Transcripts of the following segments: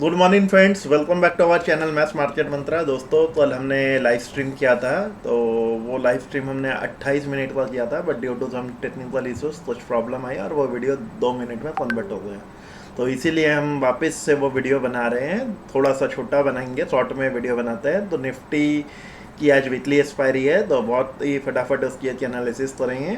Good morning friends, welcome back to our channel maths market mantra. दोस्तों, कल हमने live stream किया था, तो वो लाइव स्ट्रीम हमने 28 मिनट का किया था, but due to some technical issues कुछ प्रॉब्लम आई और वो वीडियो 2 मिनट में कन्वर्ट हो गया। तो इसीलिए हम वापस से वो वीडियो बना रहे हैं, थोड़ा सा छोटा बनाएंगे, शॉर्ट में वीडियो बनाते हैं। तो निफ्टी की आज वीकली एक्सपायरी है, तो बहुत ही फटाफट उसकी एनालिसिस करेंगे।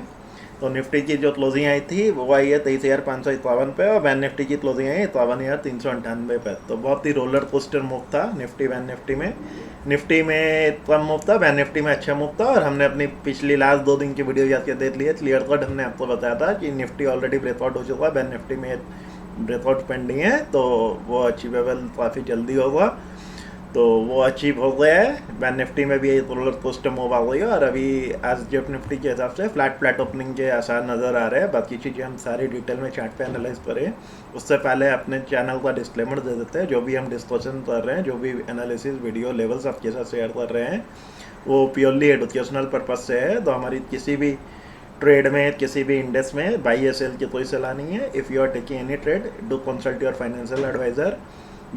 तो निफ्टी की जो क्लोजिंग आई थी वो आई है 23,551 पे, और बैंक निफ्टी की क्लोजिंग आई है 53,398 पे। तो बहुत ही रोलर कोस्टर मूव था निफ्टी बैंक निफ्टी में। निफ्टी में कम मूव था, बैंक निफ्टी में अच्छा मूव था। और हमने अपनी पिछली लास्ट 2 दिन की वीडियो याद के देख ली है, क्लियर कट हमने आपको बताया था कि निफ्टी ऑलरेडी ब्रेकआउट हो चुका है, बैंक निफ्टी में ब्रेकआउट पेंडिंग है, तो वो अचीवेबल काफ़ी जल्दी होगा। तो वो अचीव हो गया है। बैंक निफ्टी में भी रोलर कोस्टर मूव आ गई है, और अभी आज जेफ निफ्टी के हिसाब से फ्लैट ओपनिंग के आसार नज़र आ रहे हैं। बाकी चीज़ें हम सारी डिटेल में चार्ट पे एनालाइज करें, उससे पहले अपने चैनल का डिस्क्लेमर दे देते हैं। जो भी हम डिस्कशन कर रहे हैं, जो भी एनालिसिस वीडियो लेवल्स आपके साथ शेयर कर रहे हैं, वो प्योरली एजुकेशनल पर्पज से है। तो हमारी किसी भी ट्रेड में, किसी भी इंडेक्स में बाई या सेल की कोई सलाह नहीं है। If you are taking any trade, do consult your financial adviser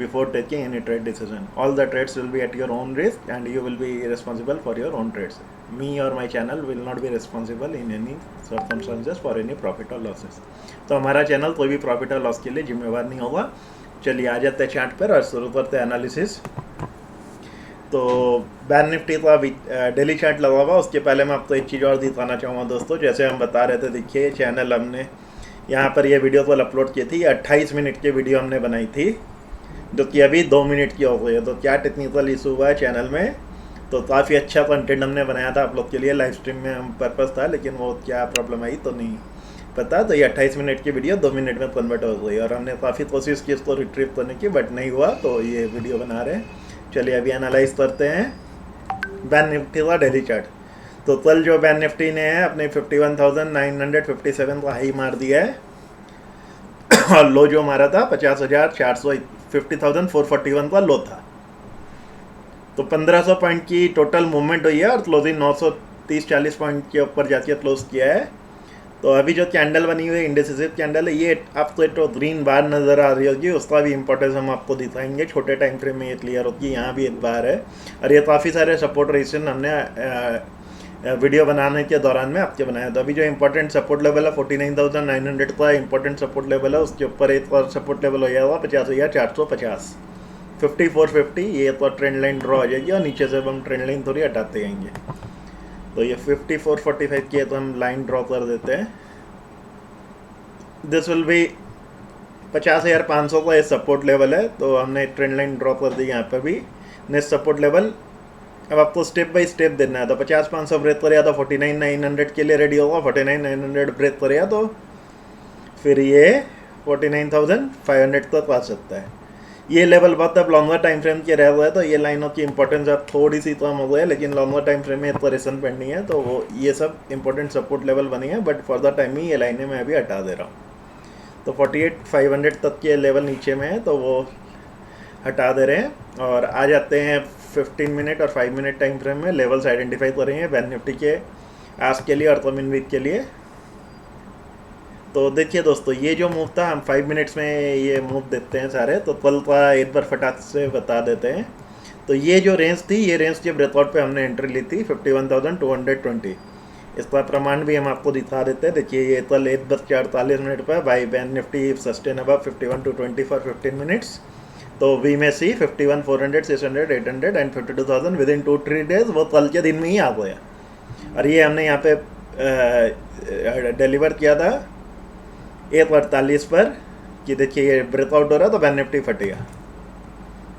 before taking any trade decision. All the trades will be at your own risk and you will be responsible for your own trades. Me or my channel will not be responsible in any circumstances for any profit or losses. तो हमारा channel कोई भी profit और loss के लिए जिम्मेवार नहीं होगा। चलिए आ जाते हैं चार्ट पर और शुरू करते हैं एनालिसिस। तो बैंक निफ्टी का डेली चार्ट लगा हुआ, उसके पहले मैं आपको एक चीज़ और दिखाना चाहूँगा दोस्तों। जैसे हम बता रहे थे, देखिए चैनल हमने यहाँ पर ये वीडियो कल अपलोड की थी, 28 मिनट की वीडियो हमने बनाई थी, जो कि अभी 2 मिनट की हो गई है। तो क्या टेक्निकल इशू हुआ है चैनल में, तो काफ़ी अच्छा कंटेंट हमने बनाया था आप लोग के लिए, लाइव स्ट्रीम में हम पर्पस था, लेकिन वो क्या प्रॉब्लम आई तो नहीं पता। तो ये 28 मिनट की वीडियो 2 मिनट में कन्वर्ट हो गई, और हमने काफ़ी कोशिश की इसको रिट्रीव करने की, बट नहीं हुआ, तो ये वीडियो बना रहे हैं। चलिए अभी एनालाइज करते हैं बैंक निफ्टी का डेली चार्ट। तो कल जो बैंक निफ्टी ने है अपने 51,957 का हाई मार दिया है, और लो जो मारा था 50,441 का लो था। तो 1500 पॉइंट की टोटल मूवमेंट हुई है, और क्लोजिंग 930-40 पॉइंट के ऊपर जाके क्लोज किया है। तो अभी जो कैंडल बनी हुई है, इंडिसिसिव कैंडल है, ये आपको तो ग्रीन बार नज़र आ रही होगी, उसका भी इंपॉर्टेंस हम आपको दिखाएंगे। छोटे टाइम फ्रेम में ये क्लियर होगी, यहाँ भी एक बार है, और ये काफ़ी सारे सपोर्ट रेजिस्टेंस हमने वीडियो बनाने के दौरान में आपके बनाया। तो अभी जो इंपॉर्टेंट सपोर्ट लेवल है 49,900 का इंपॉर्टेंट सपोर्ट लेवल है, उसके ऊपर एक और सपोर्ट लेवल हो जाएगा 50,450, 5450। ये तो ट्रेंड लाइन ड्रॉ हो जाएगी, और नीचे से हम ट्रेंड लाइन थोड़ी हटाते जाएंगे। तो ये 5445 की है, तो हम लाइन ड्रॉ कर देते हैं। दिस विल बी 50,500 का ये सपोर्ट लेवल है, तो हमने ट्रेंड लाइन ड्रॉ कर दी यहाँ पर भी। नेक्स्ट सपोर्ट लेवल अब आपको स्टेप बाय स्टेप देना है। तो 50,500 ब्रेक करेगा तो 49,900 के लिए रेडी होगा, 49,900 ब्रेक करेगा तो फिर ये 49,500 तक आ सकता है। ये लेवल बहुत अब लॉन्गर टाइम फ्रेम के रह हुआ है, तो ये लाइनों की इंपॉर्टेंस अब थोड़ी सी कम हो गई है, लेकिन लॉन्गर टाइम फ्रेम में परेशान पेंडिंग है, तो वो ये सब इंपॉर्टेंट सपोर्ट लेवल बनी है, बट फॉर द टाइम ही ये लाइनें मैं अभी हटा दे रहा हूँ। तो 48,500 तक के लेवल नीचे में है, तो वो हटा दे रहे हैं। और आ जाते हैं 15 मिनट और 5 मिनट टाइम फ्रेम में लेवल्स आइडेंटिफाई करेंगे बैंक निफ्टी के आज के लिए और कमिंग वीक के लिए। तो देखिए दोस्तों, ये जो मूव था, हम 5 मिनट्स में ये मूव देखते हैं सारे, तो कल का एक बार फटाक से बता देते हैं। तो ये जो रेंज थी, ये रेंज के ब्रेकआउट पे हमने एंट्री ली थी 51,220। इसका प्रमाण भी हम आपको दिखा देते हैं। देखिए ये कल 1:48 पर by bank Nifty sustain above 51,220 for 15 minutes. तो वी में सी 51,400, 600, 800 एंड 52,000 विद इन 2-3 डेज, वो कल के दिन में ही आ गया। और ये हमने यहाँ पे डिलीवर किया था 1:48 पर कि देखिए ये ब्रेकआउट हो रहा है, तो बैंक निफ्टी फटेगा,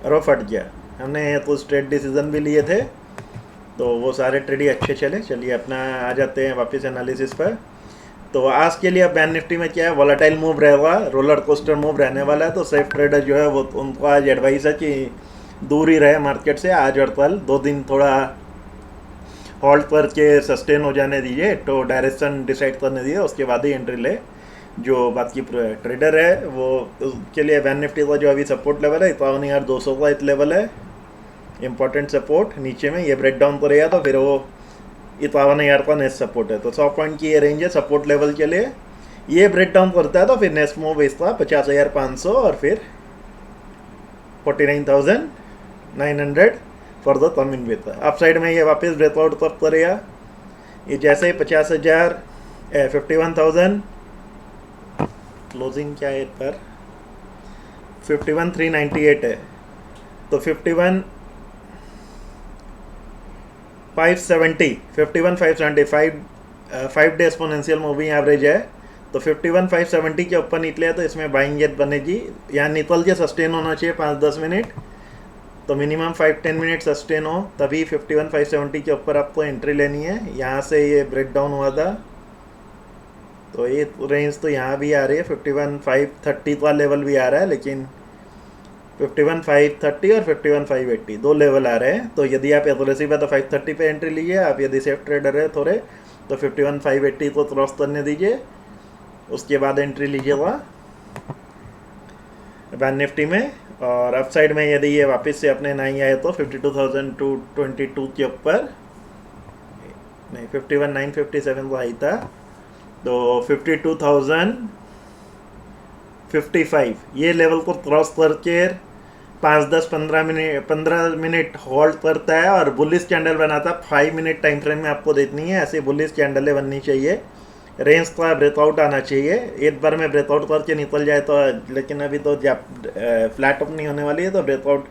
और वो फट गया। हमने कुछ ट्रेड डिसीजन भी लिए थे, तो वो सारे ट्रेड ही अच्छे चले। चलिए अपना आ जाते हैं वापस एनालिसिस पर। तो आज के लिए अब बैंक निफ्टी में क्या है, वॉलेटाइल मूव रहेगा, रोलर कोस्टर मूव रहने वाला है। तो सेफ ट्रेडर जो है वो उनको आज एडवाइस है कि दूर ही रहे मार्केट से। आज और कल 2 दिन थोड़ा होल्ड करके सस्टेन हो जाने दीजिए, तो डायरेक्शन डिसाइड करने दीजिए, उसके बाद ही एंट्री ले। जो बाकी ट्रेडर है वो उसके लिए बैंक निफ्टी का जो अभी सपोर्ट लेवल है 51,200 का एक लेवल है, इंपॉर्टेंट सपोर्ट। नीचे में ये ब्रेक डाउन करेगा तो फिर वो 51,000 का नेक्स्ट सपोर्ट है। तो 100 पॉइंट की ये रेंज है सपोर्ट लेवल के लिए। ये ब्रेक डाउन करता है तो फिर नेक्स्ट मूव इसका 50,500, और फिर 49,900 for the come in with. Up side में ये वापस ब्रेकआउट कब करेगा, ये जैसे ही 50,000 51,000 क्लोजिंग क्या है इस पर 51,398 है, तो 51,570 5 डे एक्सपोनेंशियल मूविंग एवरेज है, तो 51,570 के ऊपर निकले तो इसमें बाइंग गेट बनेगी। यहाँ निकल के सस्टेन होना चाहिए 5-10 मिनट, तो मिनिमम 5-10 मिनट सस्टेन हो तभी 51,570 के ऊपर आपको एंट्री लेनी है। यहाँ से ये ब्रेक डाउन हुआ था, तो ये रेंज तो यहाँ भी आ रही है, 51,530 का लेवल भी आ रहा है, लेकिन 51,530 और 51,580 दो लेवल आ रहे हैं। तो यदि आप एग्रेसिव है तो 530 पे एंट्री लीजिए, आप यदि सेफ ट्रेडर है थोड़े तो 51,580 को क्रॉस करने दीजिए, उसके बाद एंट्री लीजिएगा बैंक निफ्टी में। और अप साइड में यदि ये वापस से अपने नहीं आए तो 52,222 के ऊपर, नहीं 51,957 को आई था, तो 52,055 ये लेवल को क्रॉस करके 15 मिनट होल्ड करता है और बुलिश कैंडल बनाता है। 5 मिनट टाइम फ्रेम में आपको देखनी है, ऐसी बुलिश कैंडलें बननी चाहिए, रेंज का ब्रेकआउट आना चाहिए। एक बार में ब्रेकआउट करके निकल जाए तो, लेकिन अभी तो फ्लैट अप नहीं होने वाली है, तो ब्रेकआउट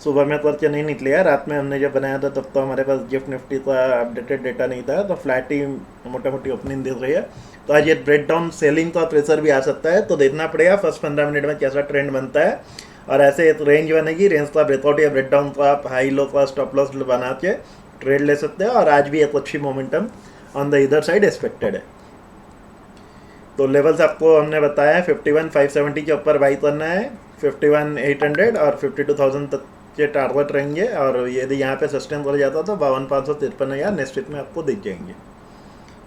सुबह में करके नहीं निकलेगा। रात में हमने जब बनाया था तब तो हमारे पास गिफ्ट निफ्टी का अपडेटेड डेटा नहीं था, तो फ्लैट ही मोटा मोटी ओपनिंग दिख रही है। तो आज ये ब्रेक डाउन सेलिंग का प्रेशर भी आ सकता है, तो देखना पड़ेगा फर्स्ट 15 मिनट में कैसा ट्रेंड बनता है, और ऐसे एक रेंज बनेगी, रेंज का ब्रेकआउट या ब्रेक डाउन का आप हाई लो का स्टॉप लॉस बना के ट्रेड ले सकते हैं। और आज भी एक अच्छी मोमेंटम ऑन द इधर साइड एक्सपेक्टेड है। तो लेवल्स आपको हमने बताया 51,570 के ऊपर बाई करना है, 51,800 और 52,000 तक के टारगेट रहेंगे, और यदि यहाँ पे सस्टेन कर जाता तो 52,553 नेक्स्ट वीक में आपको दिख जाएंगे।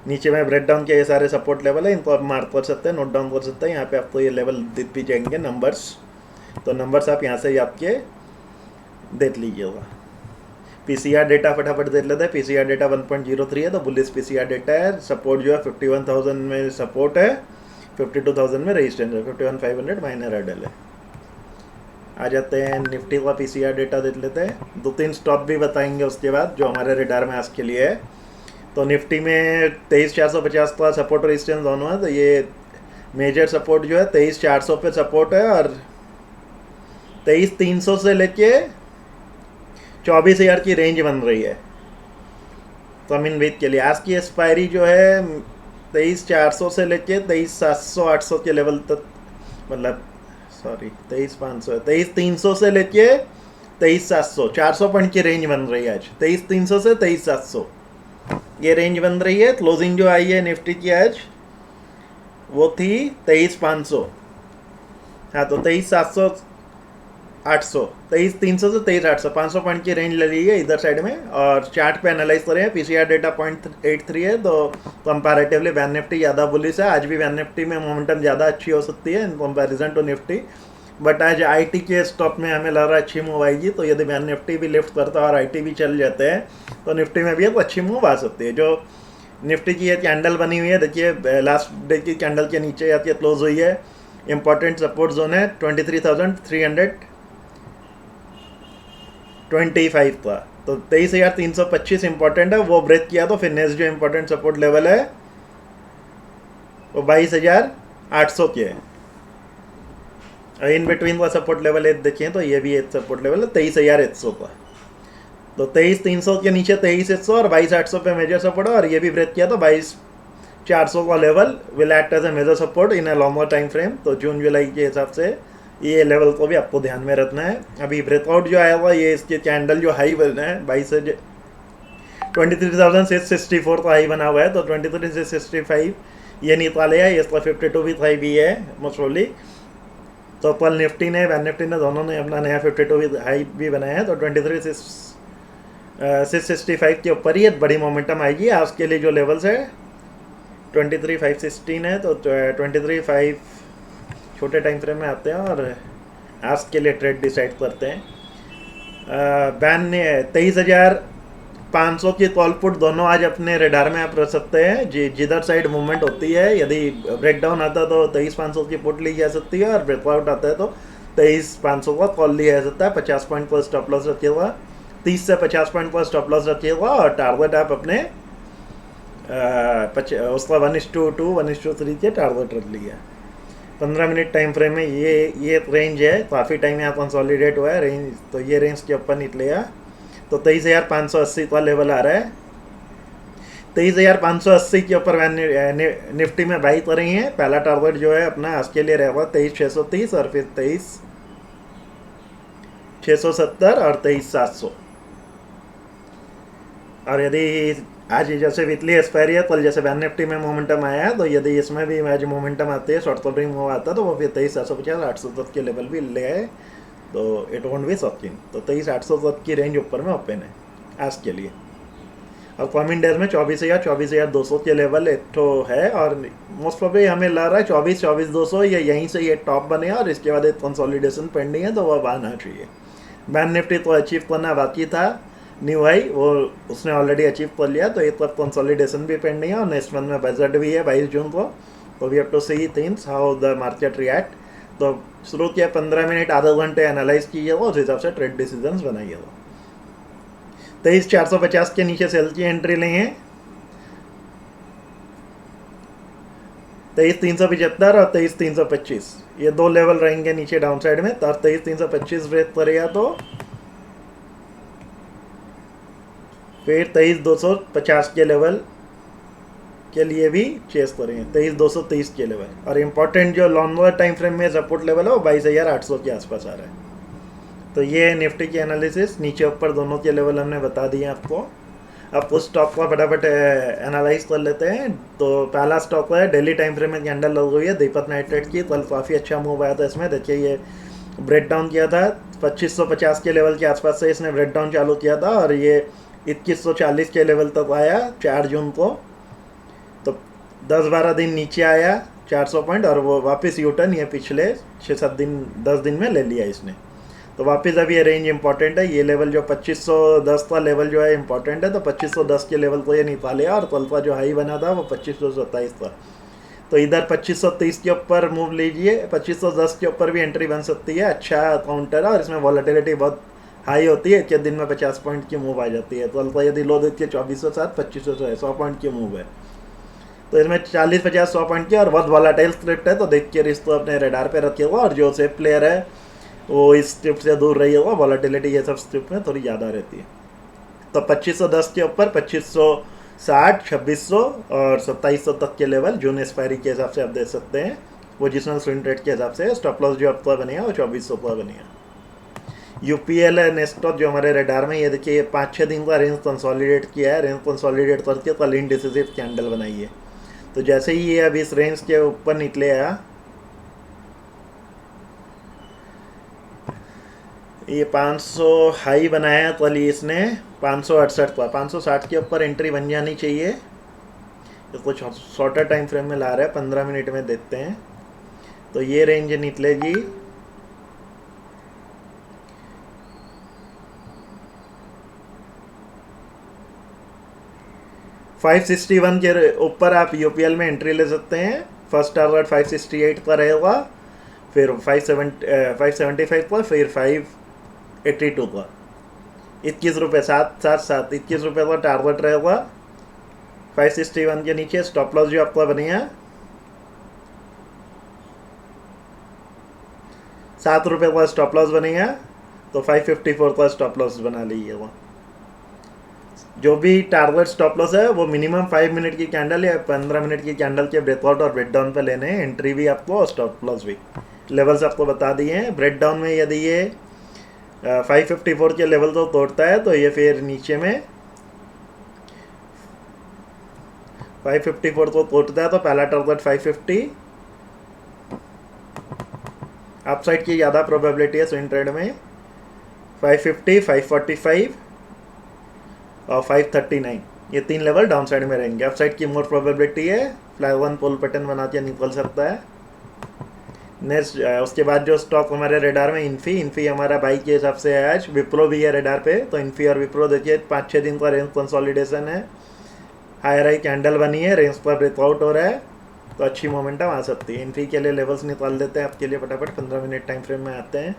नीचे में ब्रेक डाउन के ये सारे सपोर्ट लेवल है, इनको आप मार्क कर सकते हैं, नोट डाउन कर सकते हैं। यहाँ पे आपको ये लेवल दिख भी जाएंगे नंबर्स, तो नंबर्स आप यहाँ से आपके देख लीजिएगा। पीसीआर डेटा फटाफट देख लेते हैं। पीसीआर डेटा 1.03 है, तो बुलिश पीसीआर डेटा है। सपोर्ट जो है 51,000 में सपोर्ट है, 52,000 में रेजिस्टेंस है, 51,500 माइनर हर्डल है। आ जाते हैं निफ्टी का पीसीआर डेटा देख लेते हैं, 2-3 स्टॉप भी बताएंगे उसके बाद जो हमारे रेडार में आज के लिए है। तो निफ्टी में 23,450 का सपोर्ट रेजिस्टेंस दोनों है, तो ये मेजर सपोर्ट जो है 23,400 पे सपोर्ट है, और 23,300 से लेके 24,000 की रेंज बन रही है कम इन वीक के लिए। आज की एक्सपायरी जो है 23,400 से लेके 23,700-800 के लेवल तक, मतलब सॉरी 23,500 है, 23,300 से लेके 23,700 400 पॉइंट की रेंज बन रही है आज। 23,300 से 23,700 ये रेंज बन रही है। क्लोजिंग जो आई है निफ्टी की आज वो थी 23,500, हाँ, तो 23,700 800, 23,300 से 23,800 500 पॉइंट की रेंज ले ली है इधर साइड में। और चार्ट पे एनालाइज करें, पीसीआर डेटा 0.83 है, तो कंपैरेटिवली बैंक निफ्टी ज़्यादा बुलिश है। आज भी बैंक निफ्टी में मोमेंटम ज़्यादा अच्छी हो सकती है in comparison to Nifty, but आज आईटी के स्टॉक में हमें लग रहा है अच्छी मूव आएगी। तो यदि बैंक निफ्टी भी लिफ्ट करता है और आईटी भी चल जाते हैं तो निफ्टी में भी एक अच्छी मूव आ सकती है। जो निफ्टी की ये कैंडल बनी हुई है, देखिए लास्ट डे की कैंडल के नीचे आके क्लोज हुई है। इंपॉर्टेंट सपोर्ट जोन है 23,325 का, तो 23,325 इंपॉर्टेंट है, वो ब्रेक किया तो फिर नेक्स्ट जो इंपॉर्टेंट सपोर्ट लेवल है वो 22,800 के है। इन बिटवीन का सपोर्ट लेवल एक देखिए तो ये भी एक सपोर्ट लेवल है 23,100 का। तो 23,300 के नीचे 23,100 और 22,800 पे मेजर सपोर्ट है, और ये भी ब्रेक किया तो 22,400 का level will act as a major support in a longer time frame. तो जून जुलाई के हिसाब से ये लेवल को भी आपको ध्यान में रखना है। अभी ब्रेकआउट जो आया हुआ ये इसके कैंडल जो हाई बना है 23,664 का हाई बना हुआ है, तो 23,665 ये निकाले है, इसका 52 भी हाई भी है मोस्टली। तो कल निफ्टी ने बैंक निफ्टी ने दोनों ने अपना नया 52 भी हाई भी बनाया है, तो 23,665 के ऊपर ही एक बड़ी मोमेंटम आएगी। आज के लिए जो लेवल्स है 23,516 है, तो 23,500 छोटे टाइम फ्रेम में आते हैं और आज के लिए ट्रेड डिसाइड करते हैं। बैन ने 23,500 की कॉल पुट दोनों आज अपने रेडार में आप रख सकते हैं। जिधर साइड मूवमेंट होती है, यदि ब्रेकडाउन आता है तो 23,500 की पुट ली जा सकती है, और ब्रेकआउट आता है तो 23,500 का कॉल लिया जा सकता है। 50 पॉइंट पर स्टॉप लॉस रखिएगा, 30 से 50 पॉइंट पर स्टॉप लॉस रखिएगा और टारगेट आप अपने उसका 1:2 1:3 के टारगेट रख लिया। 15 मिनट टाइम फ्रेम में ये रेंज है, काफ़ी टाइम यहाँ कंसोलिडेट हुआ है रेंज, तो ये रेंज के ऊपर निकलेगा तो 23,580 का लेवल आ रहा है। 23,580 के ऊपर निफ्टी में बाई कर रही है। पहला टारगेट जो है अपना आज के लिए रहेगा 23,630 और फिर 23,670 और 23,700। और यदि आज जैसे वीकली एक्सपायरी है, कल जैसे बैंक निफ्टी में मोमेंटम आया है, तो यदि इसमें भी आज मोमेंटम आती है, शॉर्ट कवरिंग मूव आता है, तो वो फिर 23,750 800 तक के लेवल भी ले आए, तो इट वोंट बी शॉकिंग। तो 23,800 तक की रेंज ऊपर में ओपन है आज के लिए। और कमिंग डेज में 24,200 के लेवल एक तो है, और मोस्ट प्रॉब्ली हमें लग रहा है 24,200 या यहीं से ये टॉप बने और इसके बाद एक कंसोलिडेशन पेंडिंग है, तो वह आना चाहिए। बैंक निफ्टी तो अचीव करना बाकी था, न्यू हाई वो उसने ऑलरेडी अचीव कर लिया, तो एक तरफ कंसोलिडेशन भी पेंडिंग है और नेक्स्ट मंथ में बजट भी है 22 जून को, तो we have to see things how the market react. तो शुरू किया 15 मिनट आधा घंटे एनालाइज कीजिएगा, उस हिसाब से ट्रेड डिसीजंस बनाइएगा। 23,450 के नीचे सेल की एंट्री लेंगे, 23,375 और 23,325 ये दो लेवल रहेंगे नीचे डाउन साइड में। तो 23,325 ब्रेक करेगा तो फिर 23,250 के लेवल के लिए भी चेस करेंगे, 23,230 के लेवल। और इम्पोर्टेंट जो लॉन्गर टाइम फ्रेम में सपोर्ट लेवल है वो 22,800 के आसपास आ रहा है। तो ये निफ्टी की एनालिसिस, नीचे ऊपर दोनों के लेवल हमने बता दिए आपको। अब उस स्टॉक का फटाफट एनालाइज कर लेते हैं। तो पहला स्टॉक है डेली टाइम फ्रेम में कैंडल लग हुई है दीपक नाइट्रेट की, कल काफ़ी अच्छा मूव आया था इसमें। देखिए ये ब्रेक डाउन किया था 2550 के लेवल के आसपास से इसने ब्रेक डाउन चालू किया था और ये 2140 के लेवल तक आया 4 जून को। तो 10-12 दिन नीचे आया 400 पॉइंट और वो वापस यूटर्न ये पिछले 6-7 दिन 10 दिन में ले लिया इसने। तो वापस अब ये रेंज इंपॉर्टेंट है, ये लेवल जो 2510 का लेवल जो है इंपॉर्टेंट है, तो 2510 के लेवल को ये निकाले और कल का जो हाई बना था वो 2527 था। तो इधर 2530 के ऊपर मूव लीजिए, 2510 के ऊपर भी एंट्री बन सकती है, अच्छा काउंटर है और इसमें वॉलेटिलिटी बहुत हाई होती है, एक दिन में 50 पॉइंट की मूव आ जाती है। तो कल का यदि लो देखिए 2407 2500 है, 100 पॉइंट की मूव है। तो इसमें 40-50-100 पॉइंट की और बहुत वॉलेटाइल स्क्रिप्ट है, तो देख के रिस्क तो अपने रेडार पे रखिएगा। और जो सेफ प्लेयर है वो इस स्क्रिप्ट से दूर रहिएगा, वॉलेटिलिटी ये सब स्क्रिप्ट में थोड़ी ज़्यादा रहती है। तो 2510 के ऊपर 2560, 2600 और 2700 तक के लेवल जून एक्सपायरी के हिसाब से आप दे सकते हैं, पोजिशनल स्विंग ट्रेड के हिसाब से। स्टॉप लॉस जो आपका बनेगा वो 2400 का बनेगा। यूपीएल है नेस्टॉक जो हमारे रेडार में, ये देखिए 5-6 दिन का रेंज कंसोलिडेट किया है, रेंज कंसोलिडेट करके कल इनडिसिसिव कैंडल बनाई है। तो जैसे ही ये अभी इस रेंज के ऊपर निकले आया, ये 500 हाई बनाया कल इसने 568 का, 560 के ऊपर एंट्री बन जानी चाहिए। इसको शॉर्टर टाइम फ्रेम में ला रहा है, 15 मिनट में देखते हैं। तो ये रेंज निकलेगी 561 के ऊपर आप यूपीएल में एंट्री ले सकते हैं। फर्स्ट टारगेट 568 का रहेगा, फिर 575 का, फिर 582 का, 21 रुपये 777 21 रुपये का टारगेट रहेगा 561 के नीचे। स्टॉप लॉस जो आपका बनेगा 7 रुपये का स्टॉप लॉस बनेगा, तो 554 का स्टॉप लॉस बना लीजिएगा। जो भी टारगेट स्टॉप लॉस है वो मिनिमम 5 मिनट की कैंडल या 15 मिनट की कैंडल के ब्रेकआउट और ब्रेक डाउन पे लेने हैं। एंट्री भी आपको और स्टॉप लॉस भी, लेवल्स आपको बता दिए हैं। ब्रेक डाउन में यदि ये 554 के लेवल तो तोड़ता है तो ये फिर नीचे में 554 को तोड़ता है, तो पहला टारगेट 550, अपसाइड की ज़्यादा प्रोबेबिलिटी है स्विंग ट्रेड में। 550, 545 और 539 ये 3 लेवल डाउन साइड में रहेंगे। अप साइड की मोर प्रोबेबिलिटी है, फ्लैग 1 पोल पैटर्न बना के निकल सकता है। नेक्स्ट उसके बाद जो स्टॉक हमारे रेडार में इन्फी हमारा बाई के हिसाब से है आज। विप्रो भी है रेडार पे, तो इन्फी और विप्रो देखिए 5-6 दिन का रेंज कंसोलिडेशन है, हायर हाई कैंडल बनी है, रेंज पर ब्रेकआउट हो रहा है। तो अच्छी मोमेंटम आ सकती है। इन्फी के लिए लेवल्स निकाल देते हैं आपके लिए फटाफट, 15 मिनट टाइम फ्रेम में आते हैं।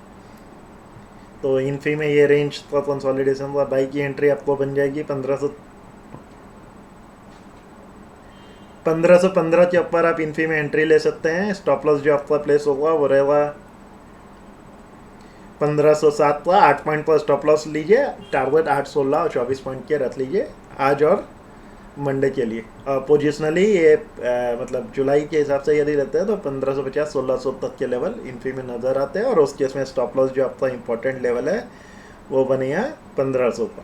तो इन्फी में ये रेंज का कंसोलिडेशन का बाई की एंट्री आपको बन जाएगी 1515 के ऊपर आप इन्फी में एंट्री ले सकते हैं। स्टॉप लॉस जो आपका प्लेस होगा वो रहेगा 1507 का। 8 पॉइंट पर स्टॉप लॉस लीजिए, टारगेट 816 और 24 पॉइंट के रख लीजिए आज और मंडे के लिए। पोजिशनली ये मतलब जुलाई के हिसाब से यदि रहते हैं तो 1550 1600 तक के लेवल इन्फी में नज़र आते हैं, और उस केस में स्टॉप लॉस जो आपका इंपॉर्टेंट लेवल है वो बनेगा 1500 का।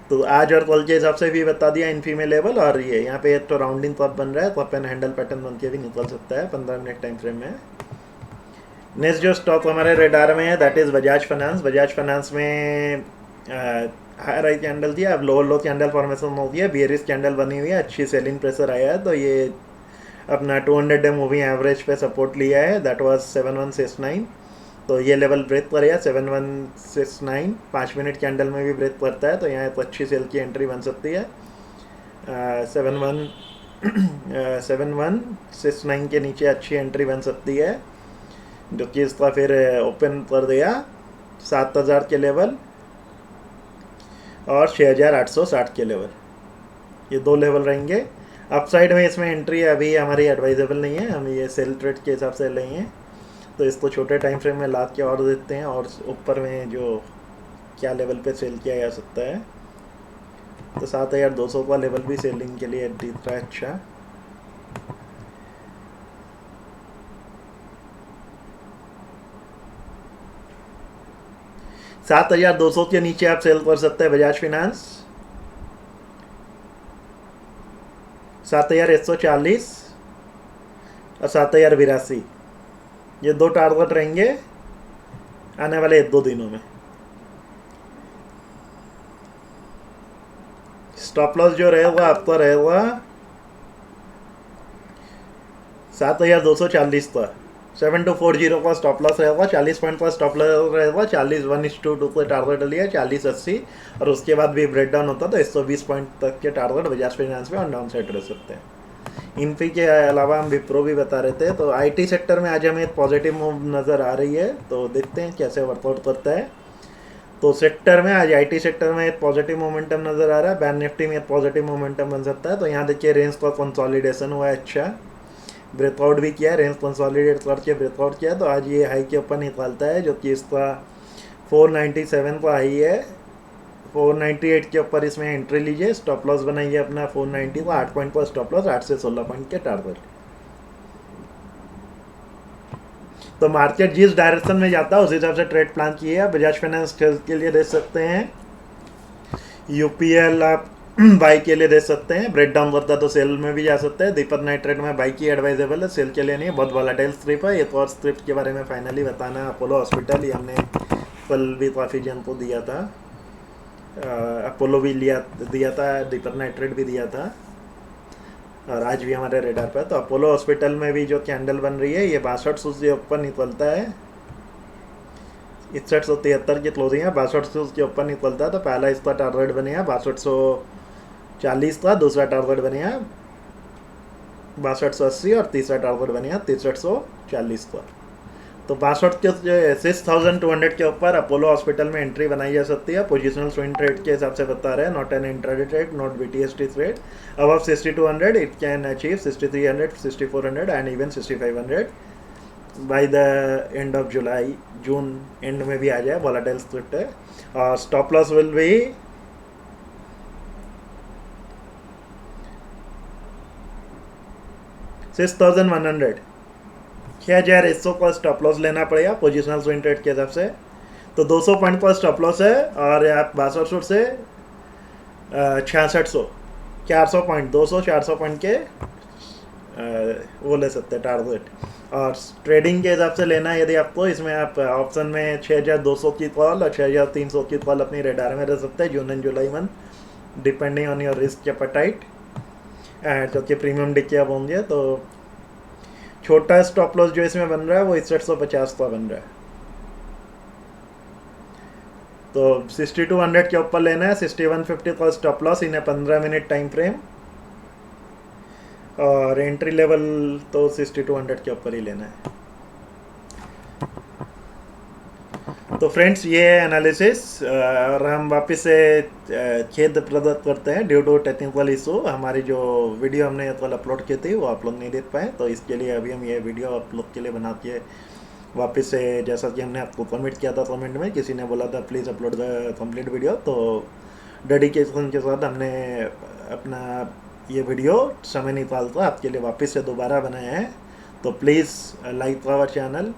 तो आज और कल के हिसाब से भी बता दिया इन्फी में लेवल, और ये यहाँ पे तो राउंडिंग तब बन रहा है तो अपन हैंडल पैटर्न बन के भी निकल सकता है 15 मिनट टाइम फ्रेम में। नेक्स्ट जो स्टॉक हमारे रेडार में है that is Bajaj finance. Bajaj finance में हायर हाई कैंडल दिया, अब लोअर लो कैंडल फॉर्मेशन हो गया, बियरिश कैंडल बनी हुई है, अच्छी सेलिंग प्रेशर आया है। तो ये अपना 200 डे मूविंग एवरेज पे सपोर्ट लिया है, दैट वाज 7169। तो ये लेवल ब्रेक करेगा 7169, 5 मिनट कैंडल में भी ब्रेक करता है, तो यहाँ एक अच्छी सेल की एंट्री बन सकती है। 7169 के नीचे अच्छी एंट्री बन सकती है, जो कि इसका फिर ओपन कर दिया 7000 के लेवल और 6860 के लेवल, ये दो लेवल रहेंगे। अपसाइड में इसमें एंट्री अभी हमारी एडवाइजेबल नहीं है, हम ये सेल ट्रेड के हिसाब से लेंगे, तो इसको छोटे टाइम फ्रेम में ला के और देखते हैं, और ऊपर में जो क्या लेवल पे सेल किया जा सकता है। तो 7200 का लेवल भी सेलिंग के लिए दिख रहा है अच्छा। $7200 के नीचे आप सेल कर सकते हैं बजाज फाइनेंस। 7140 और 7082, ये दो टारगेट रहेंगे आने वाले 1-2 दिनों में। स्टॉप लॉस जो रहेगा आपका रहेगा 7240 का। 7240 का स्टॉप लॉस रहेगा, 40 पॉइंट का स्टॉप लॉस रहेगा, 41:2 पे टारगेट लिया 4080, और उसके बाद भी ब्रेक डाउन होता है तो 120 पॉइंट तक के टारगेट बजाज फाइनेंस में ऑन डाउन साइड रह सकते हैं। इन्फी के अलावा हम विप्रो भी बता रहे थे, तो आईटी सेक्टर में आज हमें एक पॉजिटिव मूव नज़र आ रही है, तो देखते हैं कैसे वर्कआउट करता है। तो सेक्टर में आज आईटी सेक्टर में एक पॉजिटिव मोमेंटम नज़र आ रहा है, बैंक निफ्टी में एक पॉजिटिव मोमेंटम बन सकता है। तो यहाँ देखिए रेंज का कंसोलिडेशन हुआ है, अच्छा ब्रेकआउट भी किया, रेंज कंसोलिडेट करके ब्रेकआउट किया, तो आज ये हाई के ऊपर निकालता है, जो कि इसका 497 का हाई है। 498 के ऊपर इसमें एंट्री लीजिए, स्टॉप लॉस बनाइए अपना 490 का, 8 पॉइंट पर स्टॉप लॉस, 8 से 16 पॉइंट के टारगेट। तो मार्केट जिस डायरेक्शन में जाता है उस हिसाब से ट्रेड प्लान किए आप बजाज फाइनेंस के लिए दे सकते हैं। यूपीएल आप बाई के लिए दे सकते हैं, ब्रेक डाउन करता तो सेल में भी जा सकते हैं। दीपक नाइट्रेट में बाई की एडवाइजेबल है, सेल के लिए नहीं है, बहुत वॉलेटाइल स्क्रिप्ट है। एक और स्क्रिप्ट के बारे में फाइनली बताना है, अपोलो हॉस्पिटल, ये हमने कल भी काफ़ी जन को दिया था, अपोलो भी दिया था, दीपक नाइट्रेट भी दिया था, और आज भी हमारे रेडार पर। तो अपोलो हॉस्पिटल में भी जो कैंडल बन रही है ये 6200 से ऊपर निकलता है, 6173 की क्लोजिंग है, 6200 के ऊपर निकलता है। तो पहला इसका टारगेट बनेगा 6240 का, दूसरा टारगेट बनेगा 6280, और तीसरा टारगेट बनेगा 6340 का। तो 62 के 6200 के ऊपर अपोलो हॉस्पिटल में एंट्री बनाई जा सकती है। पोजिशनल स्विंग ट्रेड के हिसाब से बता रहे हैं, not an intraday trade, not BTST trade. Above 6200 it can achieve 6300, 6400 and even 6500 by the end of July, June and में भी आ जाए, वॉलेटाइल स्क्रिप्ट है। और स्टॉप लॉस विल बी 6100, 6100 का स्टॉप लॉस लेना पड़ेगा पोजिशनल स्विंग ट्रेड के हिसाब से। तो 200 पॉइंट का स्टॉप लॉस है, और आप 6200 से 6600, 400 पॉइंट, 200-400 पॉइंट के वो ले सकते हैं टारगेट। और ट्रेडिंग के हिसाब से लेना है यदि आपको, इसमें आप ऑप्शन में 6200 की कॉल और 6300 की कॉल अपनी रेडार में रह सकते हैं June and July month, depending on your risk appetite, क्योंकि प्रीमियम डिके अब होंगे। तो छोटा स्टॉप लॉस जो इसमें बन रहा है वो 6150 का बन रहा है। तो 6200 के ऊपर लेना है, 6150 का stop loss in 15 minute time frame, और एंट्री लेवल तो 6200 के ऊपर ही लेना है। तो फ्रेंड्स ये है एनालिसिस, और हम वापस से खेद प्रकट करते हैं ड्यू टू टेक्निकल इशू। हमारी जो वीडियो हमने कल अपलोड की थी वो आप लोग नहीं देख पाए, तो इसके लिए अभी हम ये वीडियो आप लोग के लिए बना के वापस से, जैसा कि हमने आपको कमेंट किया था कमेंट में, किसी ने बोला था please upload the complete video, तो डेडिकेशन के साथ हमने अपना ये वीडियो समय निकाल कर आपके लिए वापस से दोबारा बनाया है। तो please like our channel,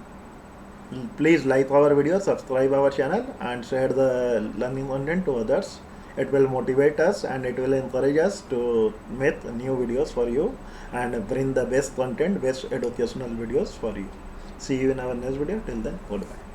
please like our video, subscribe our channel and share the learning content to others. It will motivate us and it will encourage us to make new videos for you and bring the best content, best educational videos for you. See you in our next video. Till then, goodbye.